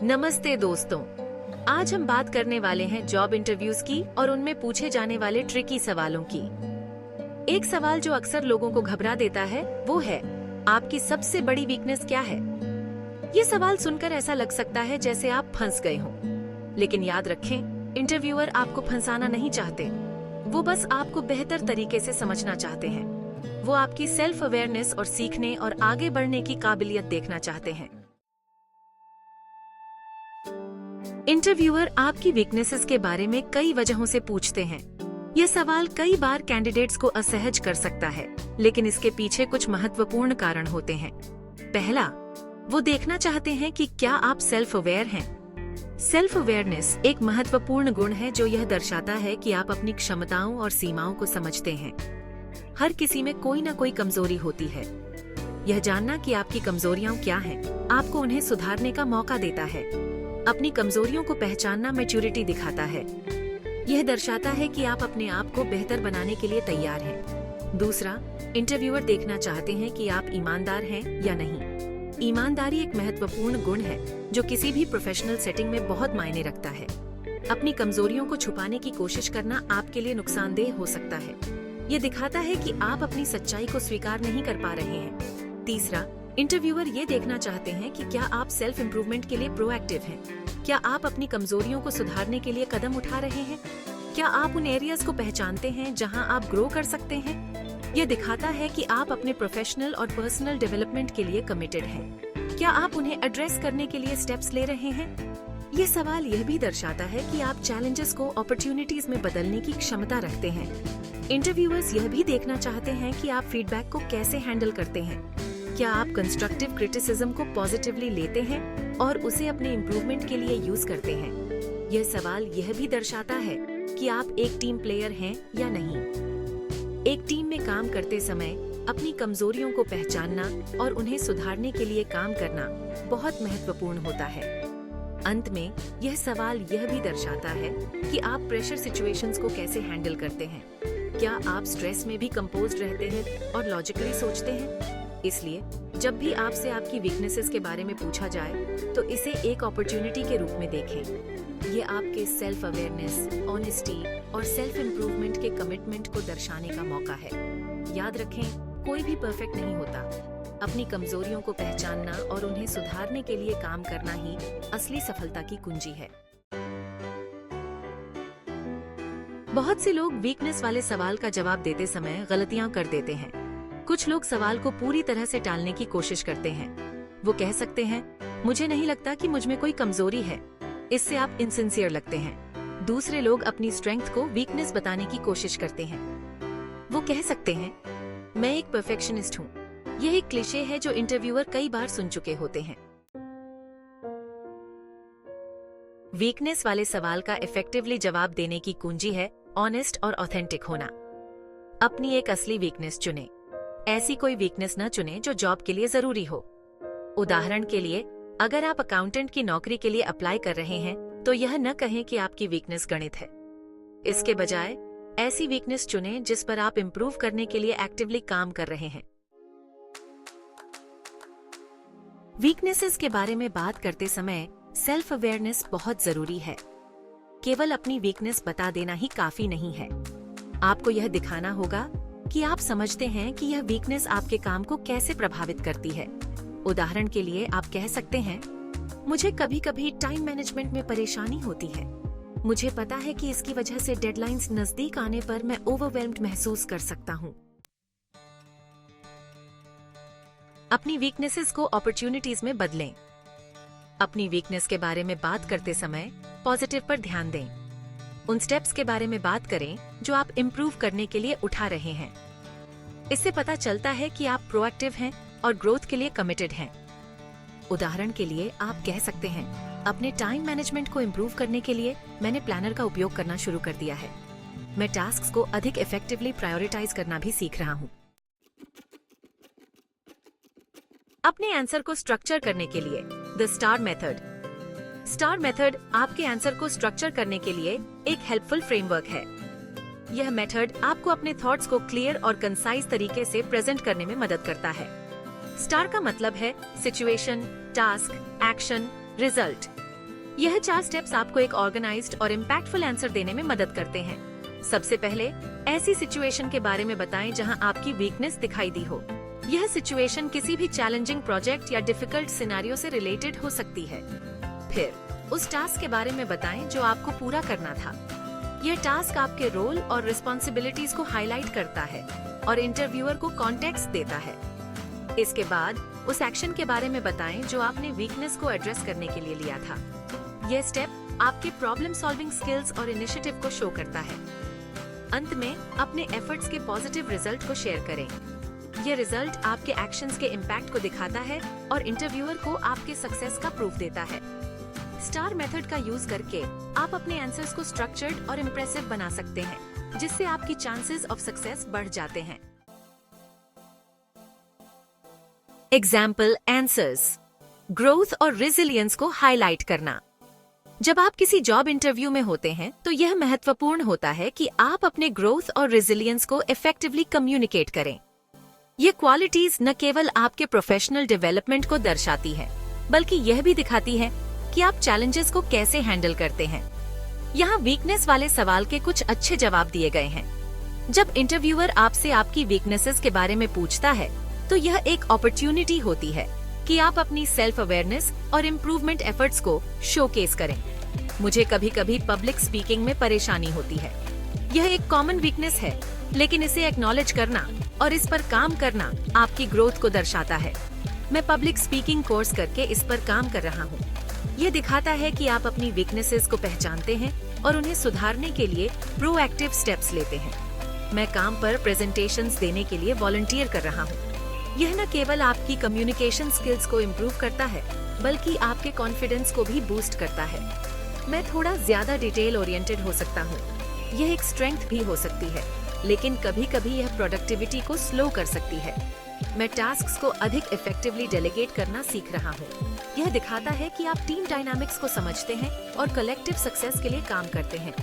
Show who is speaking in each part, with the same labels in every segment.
Speaker 1: नमस्ते दोस्तों, आज हम बात करने वाले हैं जॉब इंटरव्यूज की और उनमें पूछे जाने वाले ट्रिकी सवालों की। एक सवाल जो अक्सर लोगों को घबरा देता है वो है, आपकी सबसे बड़ी वीकनेस क्या है? ये सवाल सुनकर ऐसा लग सकता है जैसे आप फंस गए हों, लेकिन याद रखें, इंटरव्यूअर आपको फंसाना नहीं चाहते। वो बस आपको बेहतर तरीके से समझना चाहते हैं। वो आपकी सेल्फ अवेयरनेस और सीखने और आगे बढ़ने की काबिलियत देखना चाहते हैं। इंटरव्यूअर आपकी वीकनेसेस के बारे में कई वजहों से पूछते हैं। यह सवाल कई बार कैंडिडेट्स को असहज कर सकता है, लेकिन इसके पीछे कुछ महत्वपूर्ण कारण होते हैं। पहला, वो देखना चाहते हैं कि क्या आप सेल्फ अवेयर हैं। सेल्फ अवेयरनेस एक महत्वपूर्ण गुण है जो यह दर्शाता है कि आप अपनी क्षमताओं और सीमाओं को समझते हैं। हर किसी में कोई न कोई कमजोरी होती है। यह जानना कि आपकी कमजोरियां क्या हैं, आपको उन्हें सुधारने का मौका देता है। अपनी कमजोरियों को पहचानना मैच्योरिटी दिखाता है। यह दर्शाता है कि आप अपने आप को बेहतर बनाने के लिए तैयार हैं। दूसरा, इंटरव्यूअर देखना चाहते हैं कि आप ईमानदार हैं या नहीं। ईमानदारी एक महत्वपूर्ण गुण है जो किसी भी प्रोफेशनल सेटिंग में बहुत मायने रखता है। अपनी कमजोरियों को छुपाने की कोशिश करना आपके लिए नुकसानदेह हो सकता है। यह दिखाता है कि आप अपनी सच्चाई को स्वीकार नहीं कर पा रहे हैं। तीसरा, इंटरव्यूअर ये देखना चाहते हैं कि क्या आप सेल्फ इम्प्रूवमेंट के लिए प्रोएक्टिव हैं। क्या आप अपनी कमजोरियों को सुधारने के लिए कदम उठा रहे हैं? क्या आप उन एरियाज को पहचानते हैं जहां आप ग्रो कर सकते हैं? यह दिखाता है कि आप अपने प्रोफेशनल और पर्सनल डेवलपमेंट के लिए कमिटेड हैं। क्या आप उन्हें एड्रेस करने के लिए स्टेप्स ले रहे हैं? ये सवाल यह भी दर्शाता है कि आप चैलेंजेस को अपॉर्चुनिटीज में बदलने की क्षमता रखते हैं। इंटरव्यूअर्स यह भी देखना चाहते हैं कि आप फीडबैक को कैसे हैंडल करते हैं। क्या आप कंस्ट्रक्टिव क्रिटिसिज्म को पॉजिटिवली लेते हैं और उसे अपने इम्प्रूवमेंट के लिए यूज करते हैं? यह सवाल यह भी दर्शाता है कि आप एक टीम प्लेयर हैं या नहीं। एक टीम में काम करते समय अपनी कमजोरियों को पहचानना और उन्हें सुधारने के लिए काम करना बहुत महत्वपूर्ण होता है। अंत में यह सवाल यह भी दर्शाता है कि आप प्रेशर सिचुएशंस को कैसे हैंडल करते हैं। क्या आप स्ट्रेस में भी कंपोज्ड रहते हैं और लॉजिकली सोचते हैं? इसलिए जब भी आपसे आपकी वीकनेसेस के बारे में पूछा जाए तो इसे एक अपॉर्चुनिटी के रूप में देखें। ये आपके सेल्फ अवेयरनेस, ऑनेस्टी और सेल्फ इम्प्रूवमेंट के कमिटमेंट को दर्शाने का मौका है। याद रखें, कोई भी परफेक्ट नहीं होता। अपनी कमजोरियों को पहचानना और उन्हें सुधारने के लिए काम करना ही असली सफलता की कुंजी है। बहुत से लोग वीकनेस वाले सवाल का जवाब देते समय गलतियां कर देते हैं। कुछ लोग सवाल को पूरी तरह से टालने की कोशिश करते हैं। वो कह सकते हैं, मुझे नहीं लगता कि मुझ में कोई कमजोरी है। इससे आप इनसिंसियर लगते हैं। दूसरे लोग अपनी स्ट्रेंथ को वीकनेस बताने की कोशिश करते हैं। वो कह सकते हैं, मैं एक परफेक्शनिस्ट हूँ। यह एक क्लीशे है जो इंटरव्यूअर कई बार सुन चुके होते हैं। वीकनेस वाले सवाल का इफेक्टिवली जवाब देने की कुंजी है ऑनेस्ट और ऑथेंटिक होना। अपनी एक असली वीकनेस चुनें। ऐसी कोई वीकनेस न चुनें जो जॉब के लिए जरूरी हो। उदाहरण के लिए, अगर आप अकाउंटेंट की नौकरी के लिए अप्लाई कर रहे हैं तो यह न कहें कि आपकी वीकनेस गणित है। इसके बजाय ऐसी वीकनेस चुनें जिस पर आप इम्प्रूव करने के लिए एक्टिवली काम कर रहे हैं। वीकनेसेस के बारे में बात करते समय सेल्फ अवेयरनेस बहुत जरूरी है। केवल अपनी वीकनेस बता देना ही काफी नहीं है। आपको यह दिखाना होगा कि आप समझते हैं कि यह वीकनेस आपके काम को कैसे प्रभावित करती है। उदाहरण के लिए आप कह सकते हैं, मुझे कभी कभी टाइम मैनेजमेंट में परेशानी होती है। मुझे पता है कि इसकी वजह से डेडलाइंस नजदीक आने पर मैं ओवरवेल्म्ड महसूस कर सकता हूँ। अपनी वीकनेसेस को अपॉर्चुनिटीज में बदलें। अपनी वीकनेस के बारे में बात करते समय पॉजिटिव पर ध्यान दें। उन स्टेप्स के बारे में बात करें जो आप इम्प्रूव करने के लिए उठा रहे हैं। इससे पता चलता है कि आप प्रोएक्टिव हैं और ग्रोथ के लिए कमिटेड हैं। उदाहरण के लिए आप कह सकते हैं, अपने टाइम मैनेजमेंट को इम्प्रूव करने के लिए मैंने प्लानर का उपयोग करना शुरू कर दिया है। मैं टास्क्स को अधिक इफेक्टिवली प्रायोरिटाइज करना भी सीख रहा हूँ। अपने आंसर को स्ट्रक्चर करने के लिए the star method. Star method आपके आंसर को स्ट्रक्चर करने के लिए एक हेल्पफुल फ्रेमवर्क है। यह मेथड आपको अपने थॉट्स को क्लियर और कंसाइज तरीके से प्रेजेंट करने में मदद करता है। स्टार का मतलब है सिचुएशन, टास्क, एक्शन, रिजल्ट। यह 4 स्टेप्स आपको एक ऑर्गेनाइज्ड और इम्पैक्टफुल आंसर देने में मदद करते हैं। सबसे पहले, ऐसी सिचुएशन के बारे में बताएं जहां आपकी वीकनेस दिखाई दी हो। यह सिचुएशन किसी भी चैलेंजिंग प्रोजेक्ट या डिफिकल्ट सिनेरियो से रिलेटेड हो सकती है। फिर, उस टास्क के बारे में बताएं जो आपको पूरा करना था। यह टास्क आपके रोल और रिस्पॉन्सिबिलिटीज को हाईलाइट करता है और इंटरव्यूअर को कॉन्टेक्स्ट देता है। इसके बाद, उस एक्शन के बारे में बताएं जो आपने वीकनेस को एड्रेस करने के लिए लिया था। यह स्टेप आपके प्रॉब्लम सॉल्विंग स्किल्स और इनिशिएटिव को शो करता है। अंत में, अपने एफर्ट्स के पॉजिटिव रिजल्ट को शेयर करें। यह रिजल्ट आपके एक्शंस के इम्पैक्ट को दिखाता है और इंटरव्यूअर को आपके सक्सेस का प्रूफ देता है। स्टार मेथड का यूज करके आप अपने आंसर्स को स्ट्रक्चर्ड और इम्प्रेसिव बना सकते हैं, जिससे आपकी चांसेस ऑफ सक्सेस बढ़ जाते हैं। Example answers. ग्रोथ और रेजिलियंस को हाईलाइट करना। जब आप किसी जॉब इंटरव्यू में होते हैं तो यह महत्वपूर्ण होता है कि आप अपने ग्रोथ और रेजिलियंस को इफेक्टिवली कम्युनिकेट करें। ये क्वालिटीज न केवल आपके प्रोफेशनल डेवलपमेंट को दर्शाती है, बल्कि यह भी दिखाती है कि आप चैलेंजेस को कैसे हैंडल करते हैं। यहाँ वीकनेस वाले सवाल के कुछ अच्छे जवाब दिए गए हैं। जब इंटरव्यूअर आपसे आपकी वीकनेसेस के बारे में पूछता है, तो यह एक अपॉर्चुनिटी होती है कि आप अपनी सेल्फ अवेयरनेस और इम्प्रूवमेंट एफर्ट्स को शोकेस करें। मुझे कभी कभी पब्लिक स्पीकिंग में परेशानी होती है। यह एक कॉमन वीकनेस है, लेकिन इसे एक्नॉलेज करना और इस पर काम करना आपकी ग्रोथ को दर्शाता है। मैं पब्लिक स्पीकिंग कोर्स करके इस पर काम कर रहा हूँ। यह दिखाता है कि आप अपनी वीकनेसेस को पहचानते हैं और उन्हें सुधारने के लिए प्रोएक्टिव स्टेप्स लेते हैं। मैं काम पर प्रेजेंटेशंस देने के लिए वॉलंटियर कर रहा हूँ। यह न केवल आपकी कम्युनिकेशन स्किल्स को इम्प्रूव करता है, बल्कि आपके कॉन्फिडेंस को भी बूस्ट करता है। मैं थोड़ा ज्यादा डिटेल ओरिएंटेड हो सकता हूँ। यह एक स्ट्रेंथ भी हो सकती है, लेकिन कभी कभी यह प्रोडक्टिविटी को स्लो कर सकती है। मैं टास्क्स को अधिक इफेक्टिवली डेलीगेट करना सीख रहा हूँ। यह दिखाता है कि आप टीम डायनामिक्स को समझते हैं और कलेक्टिव सक्सेस के लिए काम करते हैं।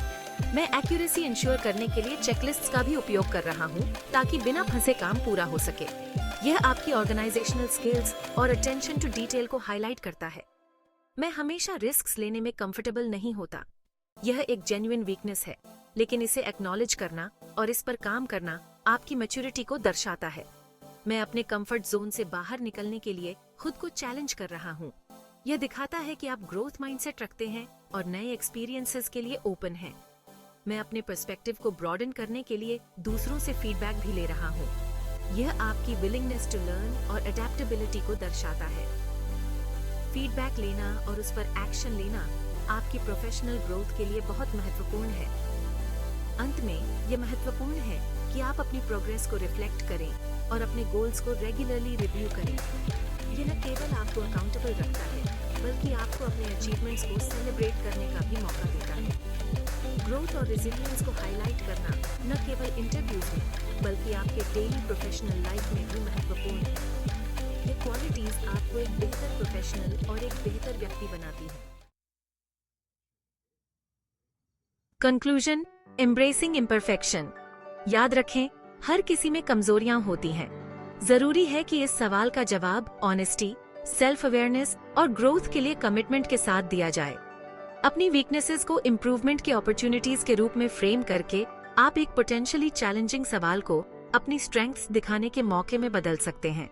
Speaker 1: मैं एक्यूरेसी इंश्योर करने के लिए चेकलिस्ट्स का भी उपयोग कर रहा हूँ, ताकि बिना फंसे काम पूरा हो सके। यह आपकी ऑर्गेनाइजेशनल स्किल्स और अटेंशन टू डिटेल को हाईलाइट करता है। मैं हमेशा रिस्क्स लेने में कंफर्टेबल नहीं होता। यह एक जेन्युइन वीकनेस है, लेकिन इसे एक्नॉलेज करना और इस पर काम करना आपकी मैच्योरिटी को दर्शाता है। मैं अपने कंफर्ट जोन से बाहर निकलने के लिए खुद को चैलेंज कर रहा हूँ। यह दिखाता है कि आप ग्रोथ माइंडसेट रखते हैं और नए एक्सपीरियंसेस के लिए ओपन हैं। मैं अपने पर्सपेक्टिव को ब्रॉडन करने के लिए दूसरों से फीडबैक भी ले रहा हूँ। यह आपकी विलिंगनेस टू लर्न और अडेप्टेबिलिटी को दर्शाता है। फीडबैक लेना और उस पर एक्शन लेना आपकी प्रोफेशनल ग्रोथ के लिए बहुत महत्वपूर्ण है। अंत में, यह महत्वपूर्ण है कि आप अपनी प्रोग्रेस को रिफ्लेक्ट करें और अपने गोल्स को रेगुलरली रिव्यू करें। यह न केवल आपको अकाउंटेबल रखता है, बल्कि आपको अपने अचीवमेंट्स को सेलिब्रेट करने का भी मौका देता है। ग्रोथ और रेजिलियंस को हाईलाइट करना न केवल इंटरव्यूज में, बल्कि आपके डेली प्रोफेशनल लाइफ में भी महत्वपूर्ण है। ये क्वालिटीज आपको एक बेहतर प्रोफेशनल और एक बेहतर व्यक्ति बनाती है। Conclusion, embracing imperfection. याद रखें, हर किसी में कमजोरियां होती हैं। जरूरी है कि इस सवाल का जवाब ऑनेस्टी, सेल्फ अवेयरनेस और ग्रोथ के लिए कमिटमेंट के साथ दिया जाए। अपनी वीकनेसेस को इम्प्रूवमेंट के अपॉर्चुनिटीज के रूप में फ्रेम करके आप एक पोटेंशियली चैलेंजिंग सवाल को अपनी स्ट्रेंथ्स दिखाने के मौके में बदल सकते हैं।